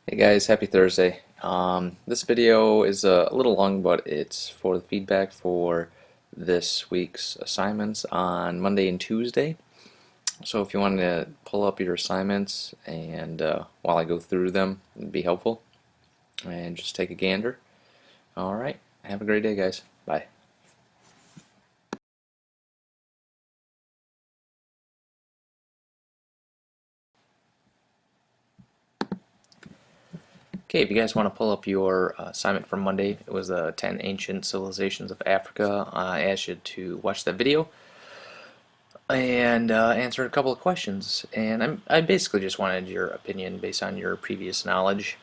Hey guys, happy Thursday. This video is a little long, but it's for the feedback for this week's assignments on Monday and Tuesday. So if you want to pull up your assignments and while I go through them, it'd be helpful. And just take a gander. Alright, have a great day guys. Bye. Okay, if you guys want to pull up your assignment from Monday, it was the 10 Ancient Civilizations of Africa. I asked you to watch that video and answer a couple of questions. And I basically just wanted your opinion based on your previous knowledge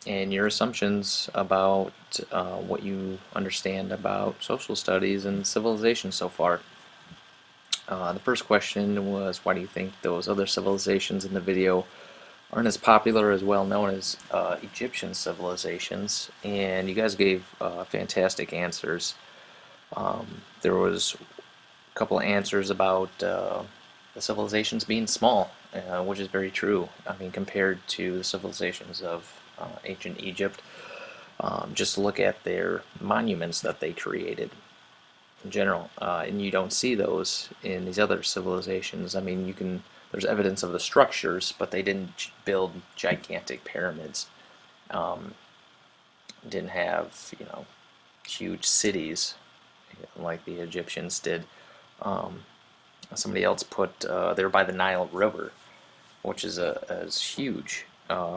and your assumptions about what you understand about social studies and civilization so far. The first question was, why do you think those other civilizations in the video aren't as popular as well known as Egyptian civilizations? And you guys gave fantastic answers. There was a couple of answers about the civilizations being small, which is very true. I mean, compared to the civilizations of ancient Egypt, just look at their monuments that they created in general, and you don't see those in these other civilizations. I mean, there's evidence of the structures, but they didn't build gigantic pyramids. Um, didn't have, huge cities like the Egyptians did. Um, Somebody else put they were by the Nile River, which is huge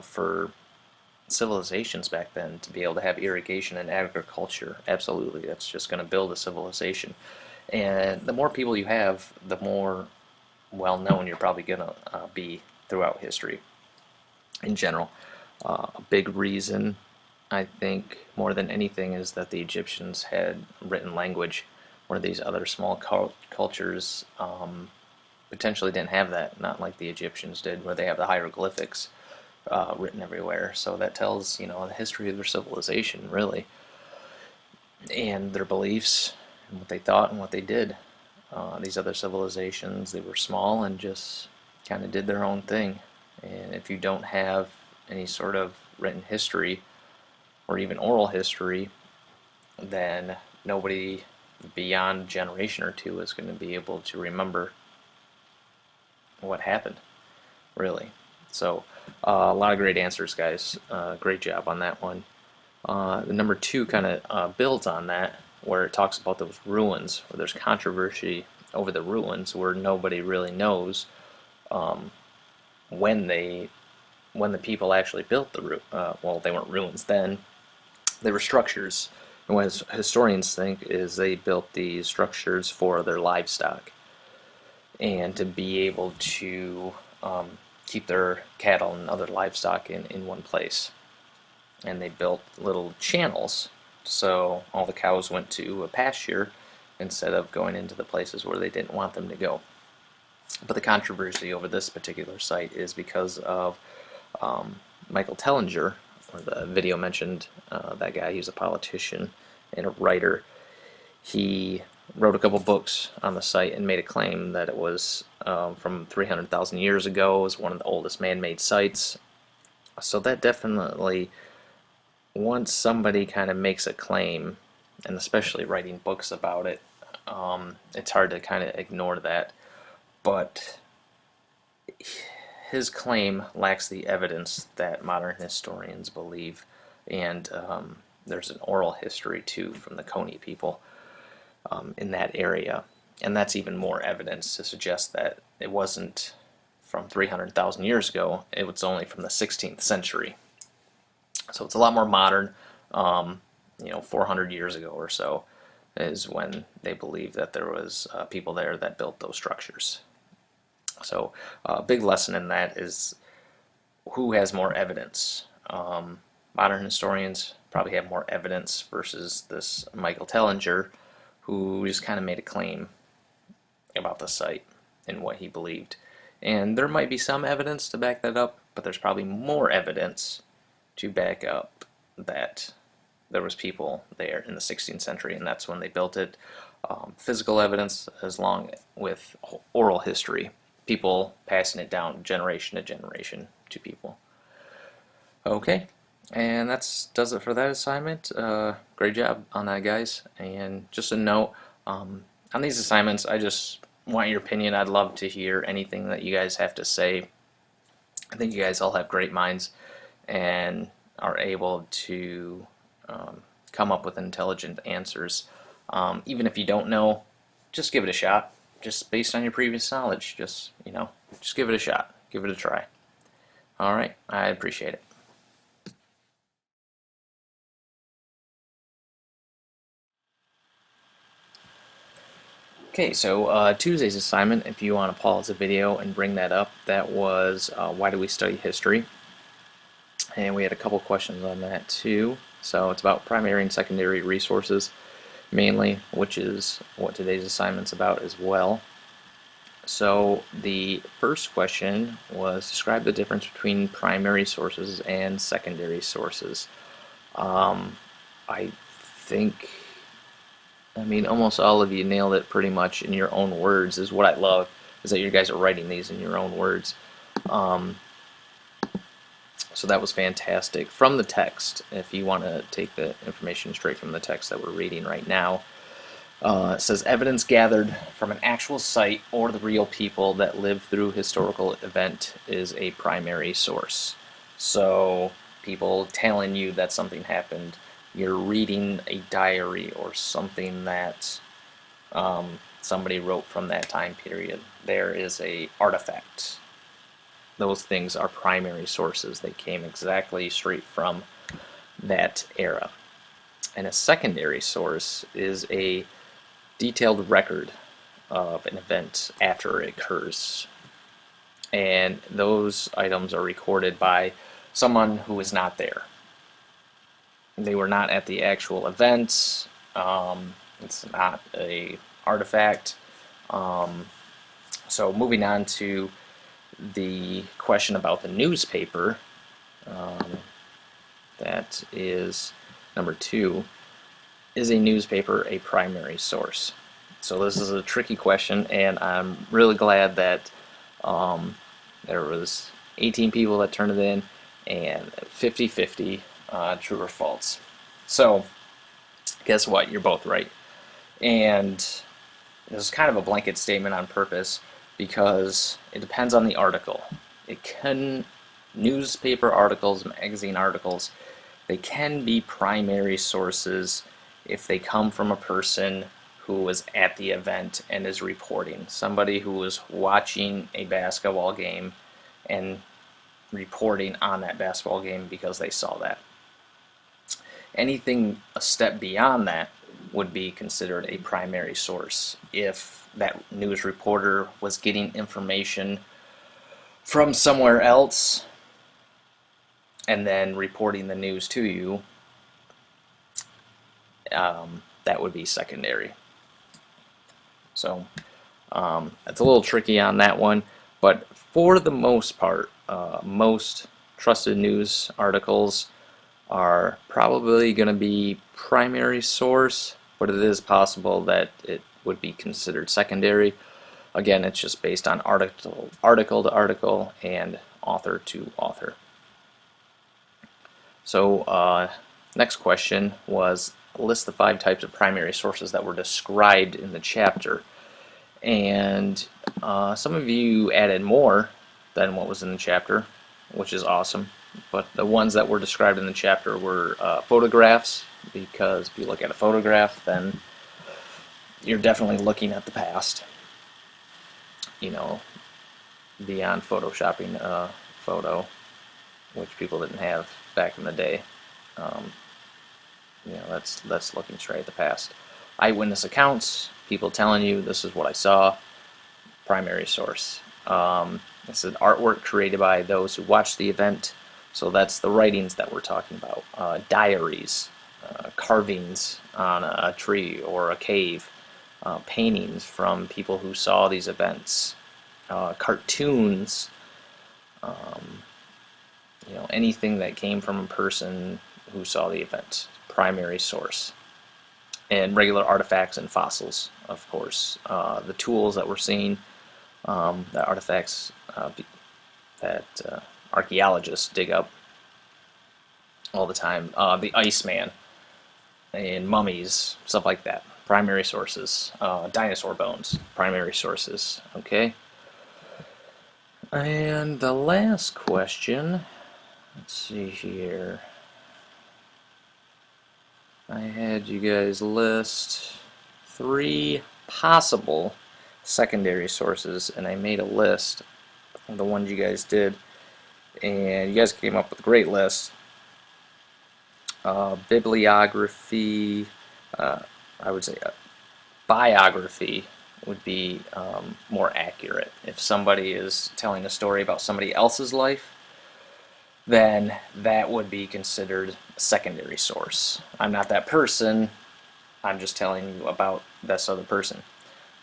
for civilizations back then to be able to have irrigation and agriculture. Absolutely, that's just going to build a civilization. And the more people you have, the more well known you're probably going to be throughout history in general. A big reason, I think, more than anything, is that the Egyptians had written language where these other small cultures potentially didn't have that, not like the Egyptians did, where they have the hieroglyphics written everywhere. So that tells, the history of their civilization, really, and their beliefs, and what they thought and what they did. These other civilizations, they were small and just kind of did their own thing. And if you don't have any sort of written history or even oral history, then nobody beyond a generation or two is going to be able to remember what happened, really. So, a lot of great answers, guys. Great job on that one. The number two kind of builds on that, where it talks about those ruins, where there's controversy over the ruins, where nobody really knows um, when the people actually built well, they weren't ruins then; they were structures. And what historians think is they built these structures for their livestock and to be able to keep their cattle and other livestock in one place. And they built little channels so all the cows went to a pasture instead of going into the places where they didn't want them to go. But the controversy over this particular site is because of Michael Tellinger, or the video mentioned that guy. He was a politician and a writer. He wrote a couple books on the site and made a claim that it was from 300,000 years ago. It was one of the oldest man-made sites. So that definitely, once somebody kind of makes a claim, and especially writing books about it, it's hard to kind of ignore that. But his claim lacks the evidence that modern historians believe, and there's an oral history too from the Coney people in that area, and that's even more evidence to suggest that it wasn't from 300,000 years ago, it was only from the 16th century. So it's a lot more modern. 400 years ago or so is when they believe that there was people there that built those structures. So a big lesson in that is who has more evidence. Modern historians probably have more evidence versus this Michael Tellinger, who just kind of made a claim about the site and what he believed. And there might be some evidence to back that up, but there's probably more evidence to back up that there was people there in the 16th century, and that's when they built it. Physical evidence, as long with oral history, people passing it down generation to generation to people. Okay, And that's does it for that assignment. Great job on that, guys. And just a note, on these assignments, I just want your opinion. I'd love to hear anything that you guys have to say. I think you guys all have great minds and are able to um, come up with intelligent answers. Even if you don't know, just give it a shot. Just based on your previous knowledge, just give it a shot. Give it a try. All right, I appreciate it. Okay, so Tuesday's assignment, if you want to pause the video and bring that up, that was why do we study history? And we had a couple questions on that too. So it's about primary and secondary resources mainly, which is what today's assignment's about as well. So the first question was describe the difference between primary sources and secondary sources. Um, I think, I mean, almost all of you nailed it pretty much in your own words. Is what I love is that you guys are writing these in your own words. Um, so that was fantastic. From the text, if you want to take the information straight from the text that we're reading right now, it says evidence gathered from an actual site or the real people that lived through historical event is a primary source. So people telling you that something happened, you're reading a diary or something that somebody wrote from that time period. There is a artifact. Those things are primary sources. They came exactly straight from that era. And a secondary source is a detailed record of an event after it occurs. And those items are recorded by someone who is not there. They were not at the actual event. It's not a artifact. So moving on to the question about the newspaper, that is number 2. Is a newspaper a primary source? So this is a tricky question, and I'm really glad that there was 18 people that turned it in, and 50-50 true or false. So guess what? You're both right. And this is kind of a blanket statement on purpose because it depends on the article. It can, newspaper articles, magazine articles, they can be primary sources if they come from a person who was at the event and is reporting. Somebody who was watching a basketball game and reporting on that basketball game because they saw that. Anything a step beyond that would be considered a primary source if that news reporter was getting information from somewhere else and then reporting the news to you. That would be secondary. So it's a little tricky on that one, but for the most part, most trusted news articles are probably going to be primary source, but it is possible that it would be considered secondary. Again, it's just based on article to article and author to author. So next question was list the 5 types of primary sources that were described in the chapter. And some of you added more than what was in the chapter, which is awesome. But the ones that were described in the chapter were photographs, because if you look at a photograph, then you're definitely looking at the past. You know, beyond photoshopping a photo, which people didn't have back in the day. That's looking straight at the past. Eyewitness accounts, people telling you this is what I saw, primary source. This is artwork created by those who watched the event, so that's the writings that we're talking about. Diaries, carvings on a tree or a cave, paintings from people who saw these events, cartoons, anything that came from a person who saw the event, primary source. And regular artifacts and fossils, of course. The tools that we're seeing, the artifacts that archaeologists dig up, all the time. The Iceman and mummies, stuff like that. Primary sources. Dinosaur bones, primary sources. Okay. And the last question, let's see here. I had you guys list 3 possible secondary sources, and I made a list of the ones you guys did, and you guys came up with a great list. Bibliography, I would say biography would be more accurate. If somebody is telling a story about somebody else's life, then that would be considered a secondary source. I'm not that person, I'm just telling you about this other person.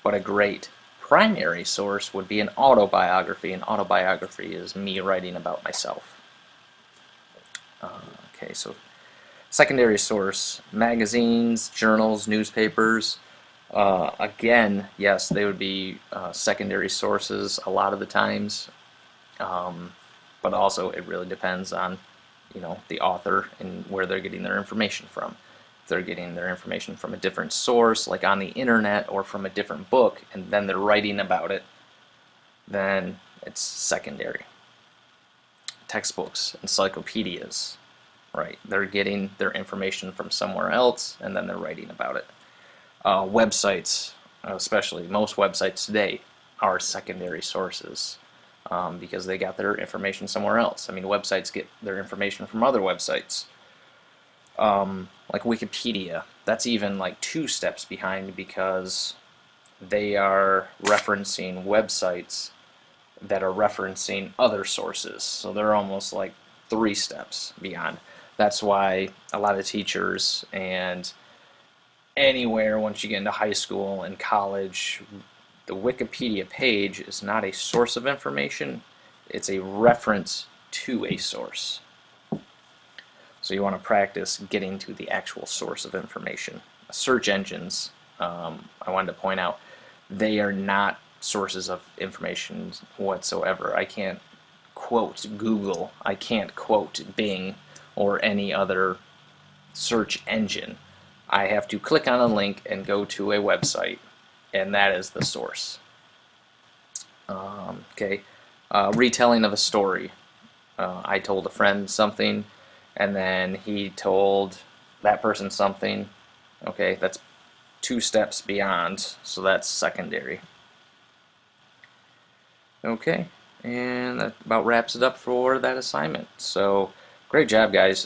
But a great primary source would be an autobiography. An autobiography is me writing about myself. Okay, so secondary source, magazines, journals, newspapers. Again, yes, they would be secondary sources a lot of the times, but also it really depends on, the author and where they're getting their information from. If they're getting their information from a different source, like on the internet, or from a different book, and then they're writing about it, then it's secondary. Textbooks, encyclopedias, right? They're getting their information from somewhere else, and then they're writing about it. Websites, especially most websites today, are secondary sources because they got their information somewhere else. I mean, websites get their information from other websites. Like Wikipedia, that's even like 2 steps behind because they are referencing websites that are referencing other sources. So they're almost like 3 steps beyond. That's why a lot of teachers and anywhere once you get into high school and college, the Wikipedia page is not a source of information, it's a reference to a source. So you want to practice getting to the actual source of information. Search engines, I wanted to point out, they are not sources of information whatsoever. I can't quote Google, I can't quote Bing or any other search engine. I have to click on a link and go to a website, and that is the source. Okay, retelling of a story. I told a friend something, and then he told that person something. Okay, that's 2 steps beyond, so that's secondary. Okay, and that about wraps it up for that assignment. So, great job, guys.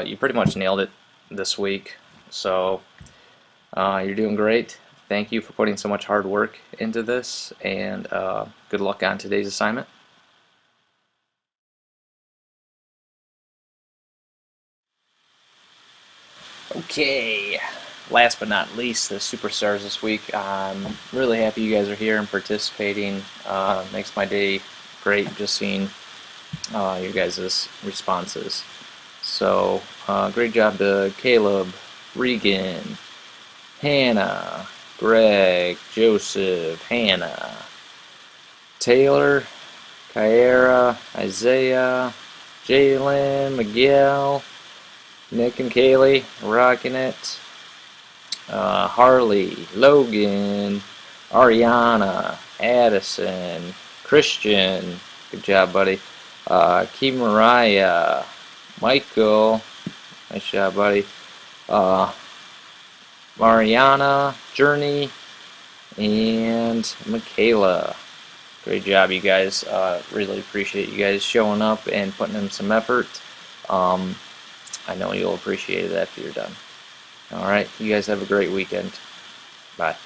You pretty much nailed it this week. So, you're doing great. Thank you for putting so much hard work into this, and good luck on today's assignment. Okay, last but not least, the superstars this week. I'm really happy you guys are here and participating. Makes my day great just seeing your guys' responses. So, great job to Caleb, Regan, Hannah, Greg, Joseph, Hannah, Taylor, Kyra, Isaiah, Jalen, Miguel, Nick and Kaylee, rocking it. Harley, Logan, Ariana, Addison, Christian, good job, buddy. Key Mariah, Michael, nice job, buddy. Mariana, Journey, and Michaela. Great job, you guys. Really appreciate you guys showing up and putting in some effort. I know you'll appreciate it after you're done. Alright, you guys have a great weekend. Bye.